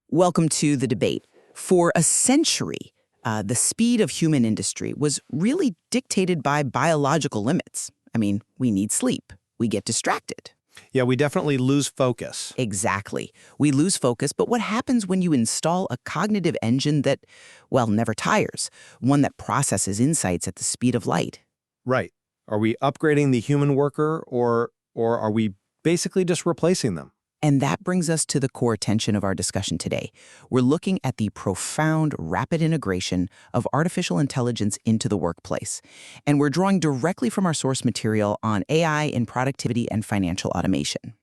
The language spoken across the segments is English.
Welcome to the debate. For a century, the speed of human industry was really dictated by biological limits. I mean, we need sleep. We get distracted. Yeah, we definitely lose focus. Exactly. We lose focus, but what happens when you install a cognitive engine that, well, never tires, one that processes insights at the speed of light? Right. Are we upgrading the human worker or are we basically just replacing them? And that brings us to the core tension of our discussion today. We're looking at the profound, rapid integration of artificial intelligence into the workplace. And we're drawing directly from our source material on AI in productivity and financial automation.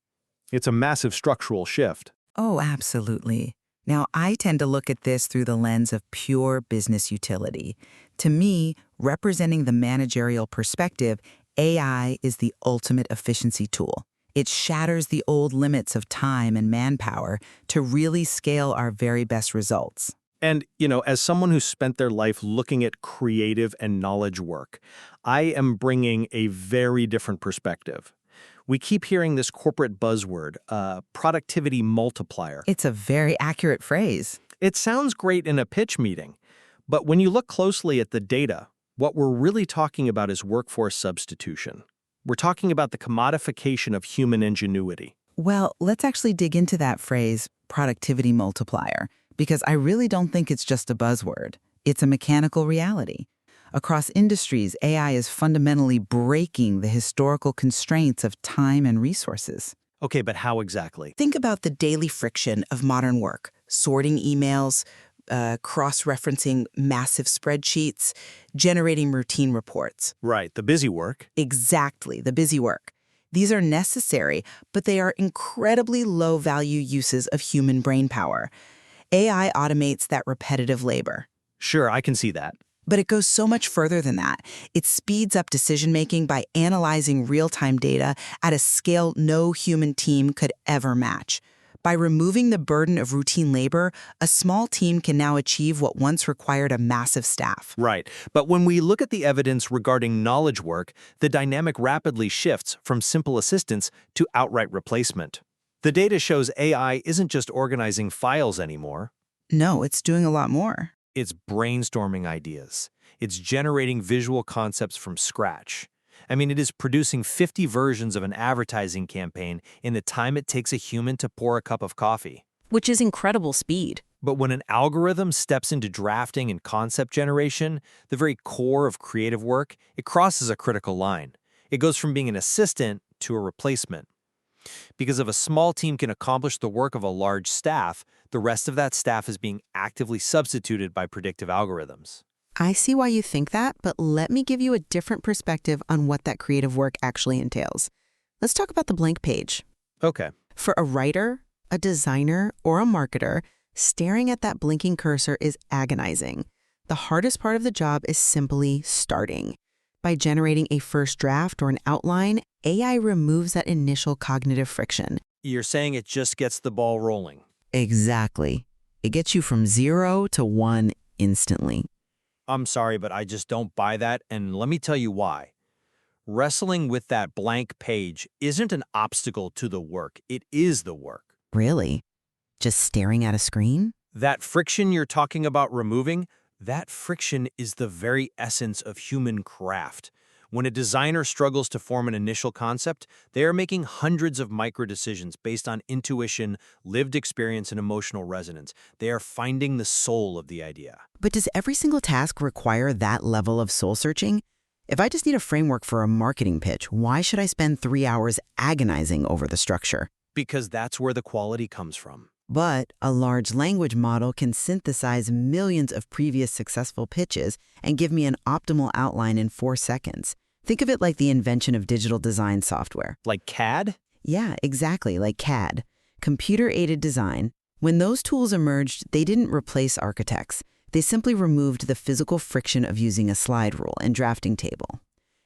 It's a massive structural shift. Oh, absolutely. Now, I tend to look at this through the lens of pure business utility. To me, representing the managerial perspective, AI is the ultimate efficiency tool. It shatters the old limits of time and manpower to really scale our very best results. And, as someone who spent their life looking at creative and knowledge work, I am bringing a very different perspective. We keep hearing this corporate buzzword, productivity multiplier. It's a very accurate phrase. It sounds great in a pitch meeting, but when you look closely at the data, what we're really talking about is workforce substitution. We're talking about the commodification of human ingenuity. Well, let's actually dig into that phrase, productivity multiplier, because I really don't think it's just a buzzword. It's a mechanical reality. Across industries, AI is fundamentally breaking the historical constraints of time and resources. Okay, but how exactly? Think about the daily friction of modern work, sorting emails, cross-referencing massive spreadsheets, generating routine reports. Right, the busy work. Exactly, the busy work. These are necessary, but they are incredibly low-value uses of human brain power. AI automates that repetitive labor. Sure, I can see that. But it goes so much further than that. It speeds up decision-making by analyzing real-time data at a scale no human team could ever match. By removing the burden of routine labor, a small team can now achieve what once required a massive staff. Right. But when we look at the evidence regarding knowledge work, the dynamic rapidly shifts from simple assistance to outright replacement. The data shows AI isn't just organizing files anymore. No, it's doing a lot more. It's brainstorming ideas. It's generating visual concepts from scratch. I mean, it is producing 50 versions of an advertising campaign in the time it takes a human to pour a cup of coffee. Which is incredible speed. But when an algorithm steps into drafting and concept generation, the very core of creative work, it crosses a critical line. It goes from being an assistant to a replacement. Because if a small team can accomplish the work of a large staff, the rest of that staff is being actively substituted by predictive algorithms. I see why you think that, but let me give you a different perspective on what that creative work actually entails. Let's talk about the blank page. Okay. For a writer, a designer, or a marketer, staring at that blinking cursor is agonizing. The hardest part of the job is simply starting. By generating a first draft or an outline, AI removes that initial cognitive friction. You're saying it just gets the ball rolling. Exactly. It gets you from 0 to 1 instantly. I'm sorry, but I just don't buy that, and let me tell you why. Wrestling with that blank page isn't an obstacle to the work. It is the work. Really? Just staring at a screen? That friction you're talking about removing, that friction is the very essence of human craft. When a designer struggles to form an initial concept, they are making hundreds of micro-decisions based on intuition, lived experience, and emotional resonance. They are finding the soul of the idea. But does every single task require that level of soul-searching? If I just need a framework for a marketing pitch, why should I spend 3 hours agonizing over the structure? Because that's where the quality comes from. But a large language model can synthesize millions of previous successful pitches and give me an optimal outline in 4 seconds. Think of it like the invention of digital design software. Like CAD? Yeah, exactly, like CAD. Computer-aided design. When those tools emerged, they didn't replace architects. They simply removed the physical friction of using a slide rule and drafting table.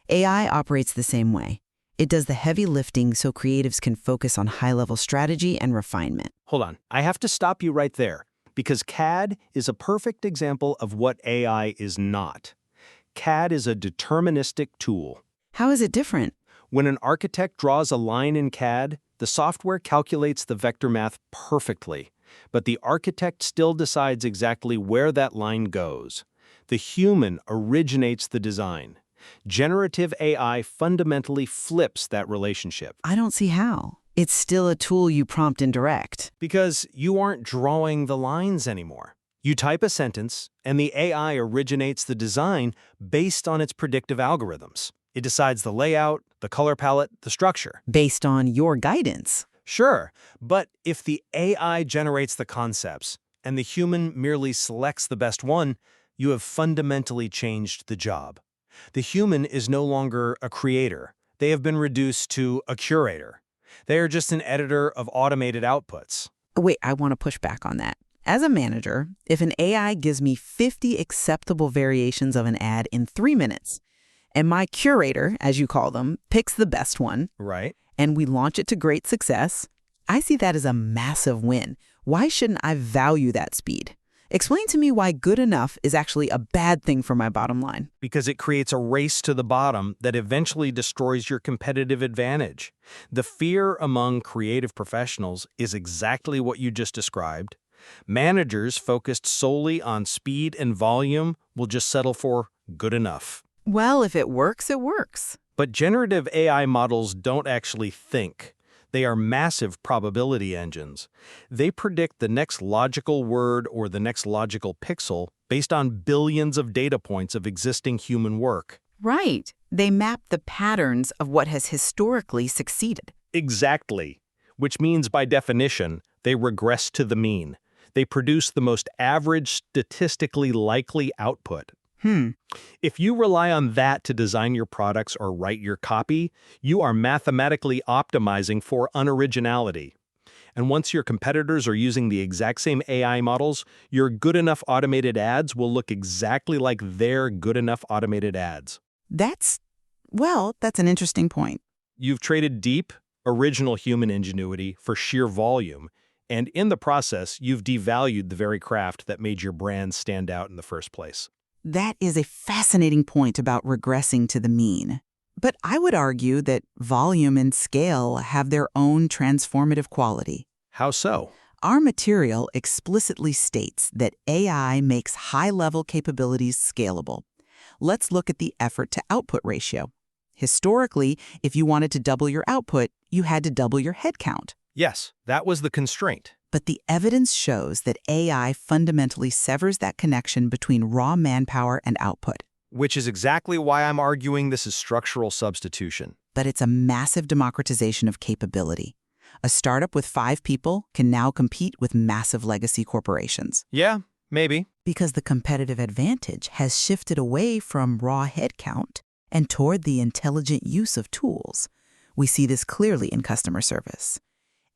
AI operates the same way. It does the heavy lifting so creatives can focus on high-level strategy and refinement. Hold on, I have to stop you right there, because CAD is a perfect example of what AI is not. CAD is a deterministic tool. How is it different? When an architect draws a line in CAD, the software calculates the vector math perfectly. But the architect still decides exactly where that line goes. The human originates the design. Generative AI fundamentally flips that relationship. I don't see how. It's still a tool you prompt and direct. Because you aren't drawing the lines anymore. You type a sentence, and the AI originates the design based on its predictive algorithms. It decides the layout, the color palette, the structure. Based on your guidance. Sure, but if the AI generates the concepts, and the human merely selects the best one, you have fundamentally changed the job. The human is no longer a creator. They have been reduced to a curator. They are just an editor of automated outputs. Wait, I want to push back on that. As a manager, if an AI gives me 50 acceptable variations of an ad in 3 minutes, and my curator, as you call them, picks the best one, Right? and we launch it to great success, I see that as a massive win. Why shouldn't I value that speed? Explain to me why good enough is actually a bad thing for my bottom line. Because it creates a race to the bottom that eventually destroys your competitive advantage. The fear among creative professionals is exactly what you just described. Managers focused solely on speed and volume will just settle for good enough. Well, if it works, it works. But generative AI models don't actually think. They are massive probability engines. They predict the next logical word or the next logical pixel based on billions of data points of existing human work. Right. They map the patterns of what has historically succeeded. Exactly. Which means, by definition, they regress to the mean. They produce the most average, statistically likely output. If you rely on that to design your products or write your copy, you are mathematically optimizing for unoriginality. And once your competitors are using the exact same AI models, your good enough automated ads will look exactly like their good enough automated ads. That's an interesting point. You've traded deep, original human ingenuity for sheer volume, and in the process, you've devalued the very craft that made your brand stand out in the first place. That is a fascinating point about regressing to the mean. But I would argue that volume and scale have their own transformative quality. How so? Our material explicitly states that AI makes high-level capabilities scalable. Let's look at the effort-to-output ratio. Historically, if you wanted to double your output, you had to double your headcount. Yes, that was the constraint. But the evidence shows that AI fundamentally severs that connection between raw manpower and output. Which is exactly why I'm arguing this is structural substitution. But it's a massive democratization of capability. A startup with 5 people can now compete with massive legacy corporations. Yeah, maybe. Because the competitive advantage has shifted away from raw headcount and toward the intelligent use of tools. We see this clearly in customer service.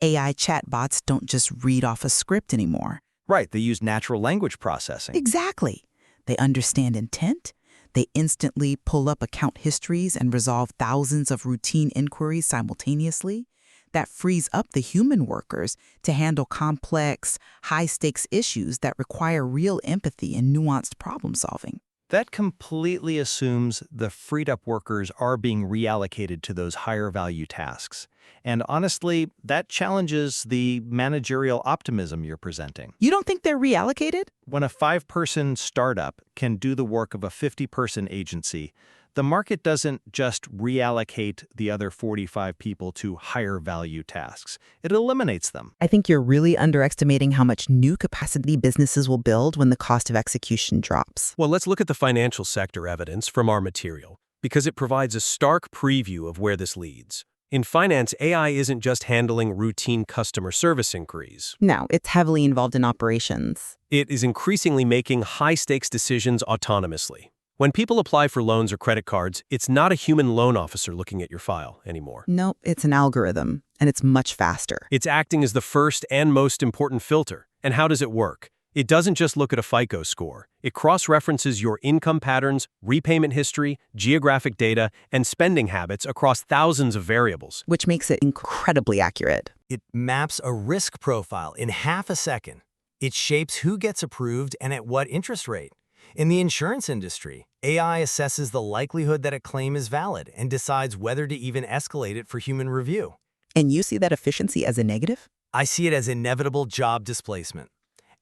AI chatbots don't just read off a script anymore. Right, they use natural language processing. Exactly. They understand intent. They instantly pull up account histories and resolve thousands of routine inquiries simultaneously. That frees up the human workers to handle complex, high-stakes issues that require real empathy and nuanced problem-solving. That completely assumes the freed-up workers are being reallocated to those higher-value tasks. And honestly, that challenges the managerial optimism you're presenting. You don't think they're reallocated? When a 5-person startup can do the work of a 50-person agency, the market doesn't just reallocate the other 45 people to higher-value tasks. It eliminates them. I think you're really underestimating how much new capacity businesses will build when the cost of execution drops. Well, let's look at the financial sector evidence from our material, because it provides a stark preview of where this leads. In finance, AI isn't just handling routine customer service inquiries. No, it's heavily involved in operations. It is increasingly making high-stakes decisions autonomously. When people apply for loans or credit cards, it's not a human loan officer looking at your file anymore. Nope, it's an algorithm, and it's much faster. It's acting as the first and most important filter. And how does it work? It doesn't just look at a FICO score. It cross-references your income patterns, repayment history, geographic data, and spending habits across thousands of variables. Which makes it incredibly accurate. It maps a risk profile in half a second. It shapes who gets approved and at what interest rate. In the insurance industry, AI assesses the likelihood that a claim is valid and decides whether to even escalate it for human review. And you see that efficiency as a negative? I see it as inevitable job displacement.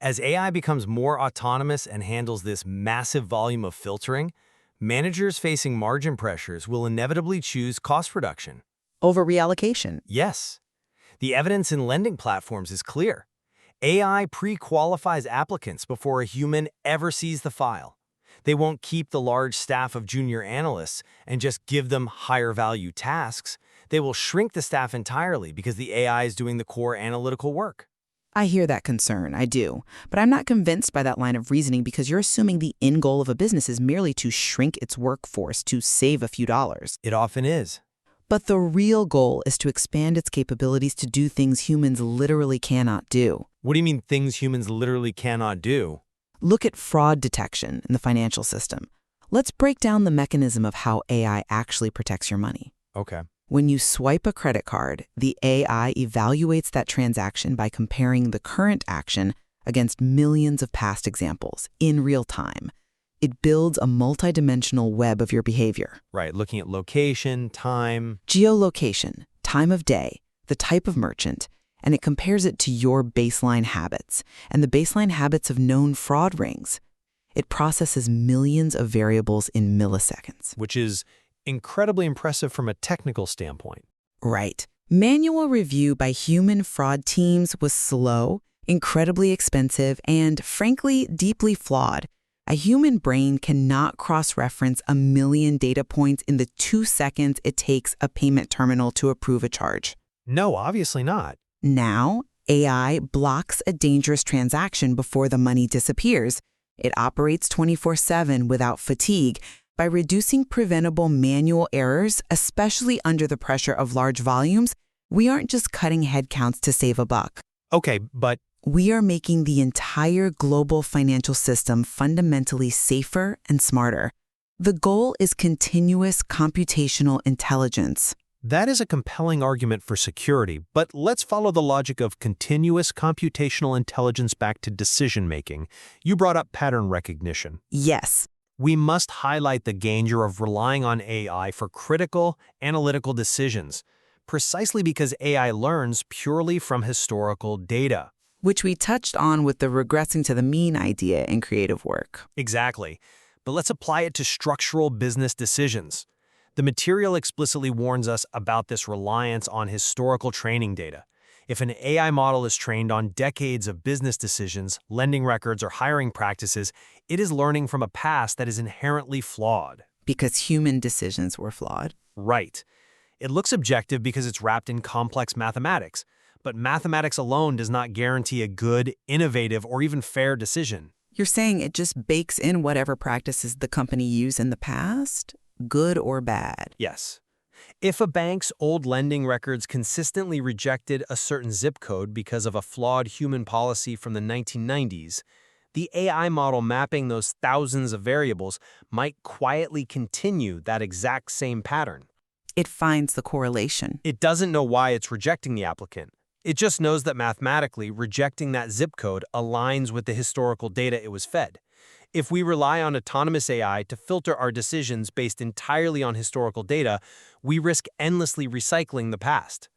As AI becomes more autonomous and handles this massive volume of filtering, managers facing margin pressures will inevitably choose cost reduction. Over reallocation. Yes, the evidence in lending platforms is clear. AI pre-qualifies applicants before a human ever sees the file. They won't keep the large staff of junior analysts and just give them higher value tasks. They will shrink the staff entirely because the AI is doing the core analytical work. I hear that concern, I do. But I'm not convinced by that line of reasoning because you're assuming the end goal of a business is merely to shrink its workforce to save a few dollars. It often is. But the real goal is to expand its capabilities to do things humans literally cannot do. What do you mean things humans literally cannot do? Look at fraud detection in the financial system. Let's break down the mechanism of how AI actually protects your money. Okay. When you swipe a credit card, the AI evaluates that transaction by comparing the current action against millions of past examples in real time. It builds a multidimensional web of your behavior. Right, looking at location, time. Geolocation, time of day, the type of merchant, and it compares it to your baseline habits and the baseline habits of known fraud rings. It processes millions of variables in milliseconds. Which is incredibly impressive from a technical standpoint. Right. Manual review by human fraud teams was slow, incredibly expensive, and frankly, deeply flawed. A human brain cannot cross-reference a million data points in the 2 seconds it takes a payment terminal to approve a charge. No, obviously not. Now, AI blocks a dangerous transaction before the money disappears. It operates 24/7 without fatigue by reducing preventable manual errors, especially under the pressure of large volumes. We aren't just cutting headcounts to save a buck. Okay, but We are making the entire global financial system fundamentally safer and smarter. The goal is continuous computational intelligence. that is a compelling argument for security, but let's follow the logic of continuous computational intelligence back to decision-making. You brought up pattern recognition. Yes, We must highlight the danger of relying on AI for critical, analytical decisions, precisely because AI learns purely from historical data. which we touched on with the regressing to the mean idea in creative work. Exactly. But let's apply it to structural business decisions. The material explicitly warns us about this reliance on historical training data. If an AI model is trained on decades of business decisions, lending records, or hiring practices, it is learning from a past that is inherently flawed. Because human decisions were flawed. Right. It looks objective because it's wrapped in complex mathematics, but mathematics alone does not guarantee a good, innovative, or even fair decision. You're saying it just bakes in whatever practices the company used in the past, good or bad. Yes. If a bank's old lending records consistently rejected a certain zip code because of a flawed human policy from the 1990s, the AI model mapping those thousands of variables might quietly continue that exact same pattern. It finds the correlation. It doesn't know why it's rejecting the applicant. It just knows that mathematically, rejecting that zip code aligns with the historical data it was fed. If we rely on autonomous AI to filter our decisions based entirely on historical data, we risk endlessly recycling the past.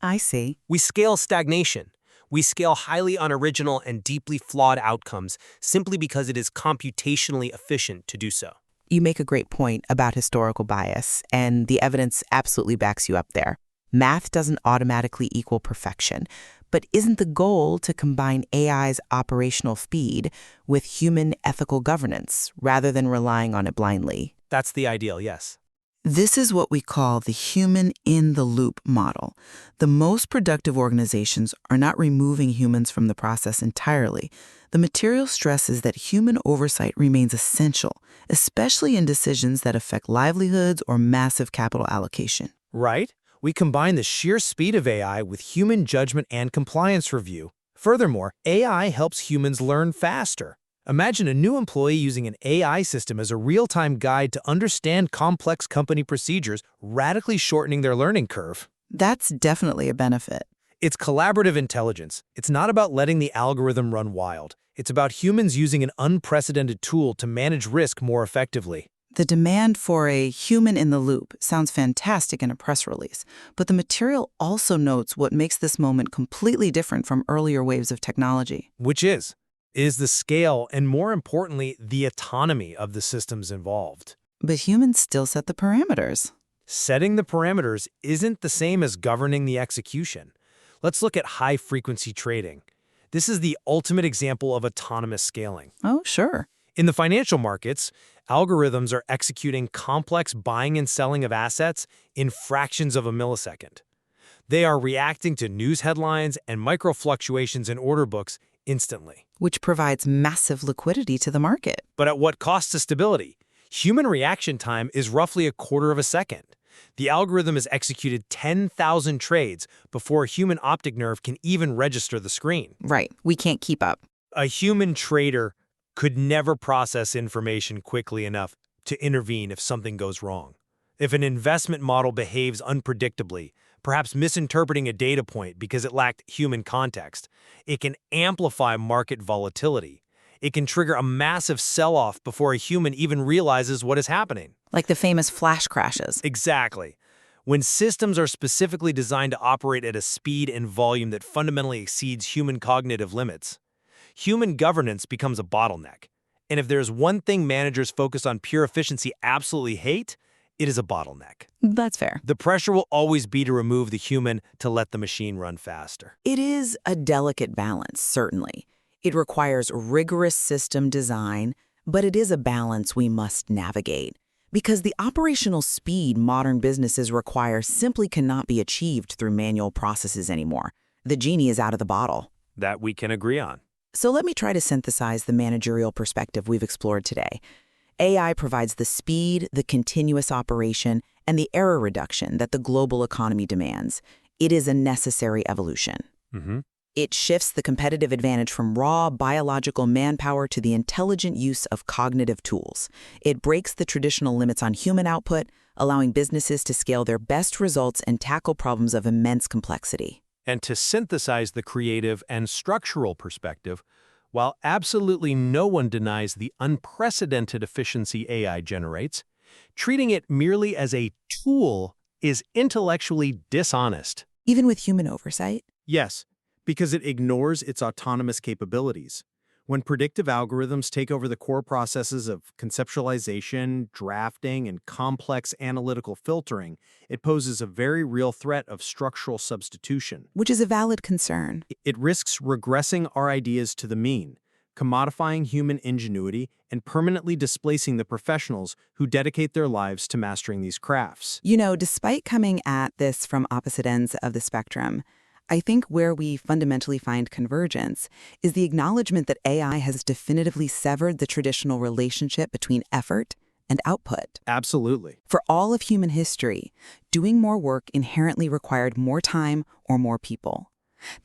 I see. We scale stagnation. We scale highly unoriginal and deeply flawed outcomes simply because it is computationally efficient to do so. You make a great point about historical bias, and the evidence absolutely backs you up there. Math doesn't automatically equal perfection, but isn't the goal to combine AI's operational speed with human ethical governance rather than relying on it blindly? That's the ideal, yes. This is what we call the human-in-the-loop model. The most productive organizations are not removing humans from the process entirely. The material stresses that human oversight remains essential, especially in decisions that affect livelihoods or massive capital allocation. Right? We combine the sheer speed of AI with human judgment and compliance review. Furthermore, AI helps humans learn faster. Imagine a new employee using an AI system as a real-time guide to understand complex company procedures, radically shortening their learning curve. That's definitely a benefit. It's collaborative intelligence. It's not about letting the algorithm run wild. It's about humans using an unprecedented tool to manage risk more effectively. The demand for a human in the loop sounds fantastic in a press release, but the material also notes what makes this moment completely different from earlier waves of technology. Which is the scale and, more importantly, the autonomy of the systems involved. But humans still set the parameters. Setting the parameters isn't the same as governing the execution. Let's look at high-frequency trading. This is the ultimate example of autonomous scaling. Oh, sure. In the financial markets, algorithms are executing complex buying and selling of assets in fractions of a millisecond. They are reacting to news headlines and micro-fluctuations in order books instantly. Which provides massive liquidity to the market. But at what cost to stability? Human reaction time is roughly a quarter of a second. The algorithm has executed 10,000 trades before a human optic nerve can even register the screen. Right. We can't keep up. A human trader could never process information quickly enough to intervene if something goes wrong. If an investment model behaves unpredictably, perhaps misinterpreting a data point because it lacked human context, it can amplify market volatility. It can trigger a massive sell-off before a human even realizes what is happening. Like the famous flash crashes. Exactly. When systems are specifically designed to operate at a speed and volume that fundamentally exceeds human cognitive limits, human governance becomes a bottleneck. And if there's one thing managers focused on pure efficiency absolutely hate, it is a bottleneck. That's fair. The pressure will always be to remove the human to let the machine run faster. It is a delicate balance, certainly. It requires rigorous system design, but it is a balance we must navigate. Because the operational speed modern businesses require simply cannot be achieved through manual processes anymore. The genie is out of the bottle. That we can agree on. So let me try to synthesize the managerial perspective we've explored today. AI provides the speed, the continuous operation, and the error reduction that the global economy demands. It is a necessary evolution. It shifts the competitive advantage from raw biological manpower to the intelligent use of cognitive tools. It breaks the traditional limits on human output, allowing businesses to scale their best results and tackle problems of immense complexity. And to synthesize the creative and structural perspective, while absolutely no one denies the unprecedented efficiency AI generates, treating it merely as a tool is intellectually dishonest. Even with human oversight? Yes, because it ignores its autonomous capabilities. When predictive algorithms take over the core processes of conceptualization, drafting, and complex analytical filtering, it poses a very real threat of structural substitution. Which is a valid concern. It risks regressing our ideas to the mean, commodifying human ingenuity, and permanently displacing the professionals who dedicate their lives to mastering these crafts. You know, despite coming at this from opposite ends of the spectrum, I think where we fundamentally find convergence is the acknowledgement that AI has definitively severed the traditional relationship between effort and output. Absolutely. For all of human history, doing more work inherently required more time or more people.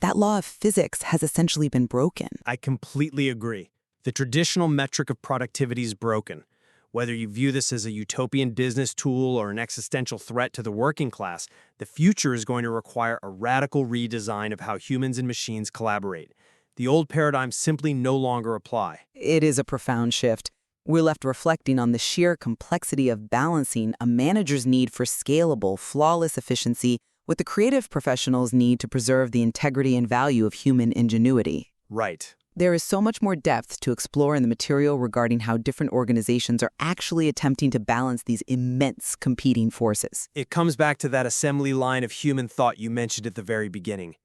That law of physics has essentially been broken. I completely agree. The traditional metric of productivity is broken. Whether you view this as a utopian business tool or an existential threat to the working class, the future is going to require a radical redesign of how humans and machines collaborate. The old paradigms simply no longer apply. It is a profound shift. We're left reflecting on the sheer complexity of balancing a manager's need for scalable, flawless efficiency with the creative professional's need to preserve the integrity and value of human ingenuity. Right. There is so much more depth to explore in the material regarding how different organizations are actually attempting to balance these immense competing forces. It comes back to that assembly line of human thought you mentioned at the very beginning.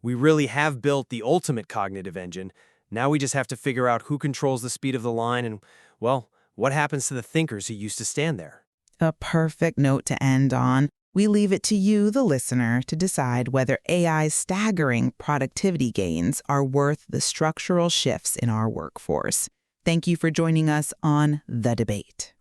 We really have built the ultimate cognitive engine. Now we just have to figure out who controls the speed of the line and, well, what happens to the thinkers who used to stand there. A perfect note to end on. We leave it to you, the listener, to decide whether AI's staggering productivity gains are worth the structural shifts in our workforce. Thank you for joining us on The Debate.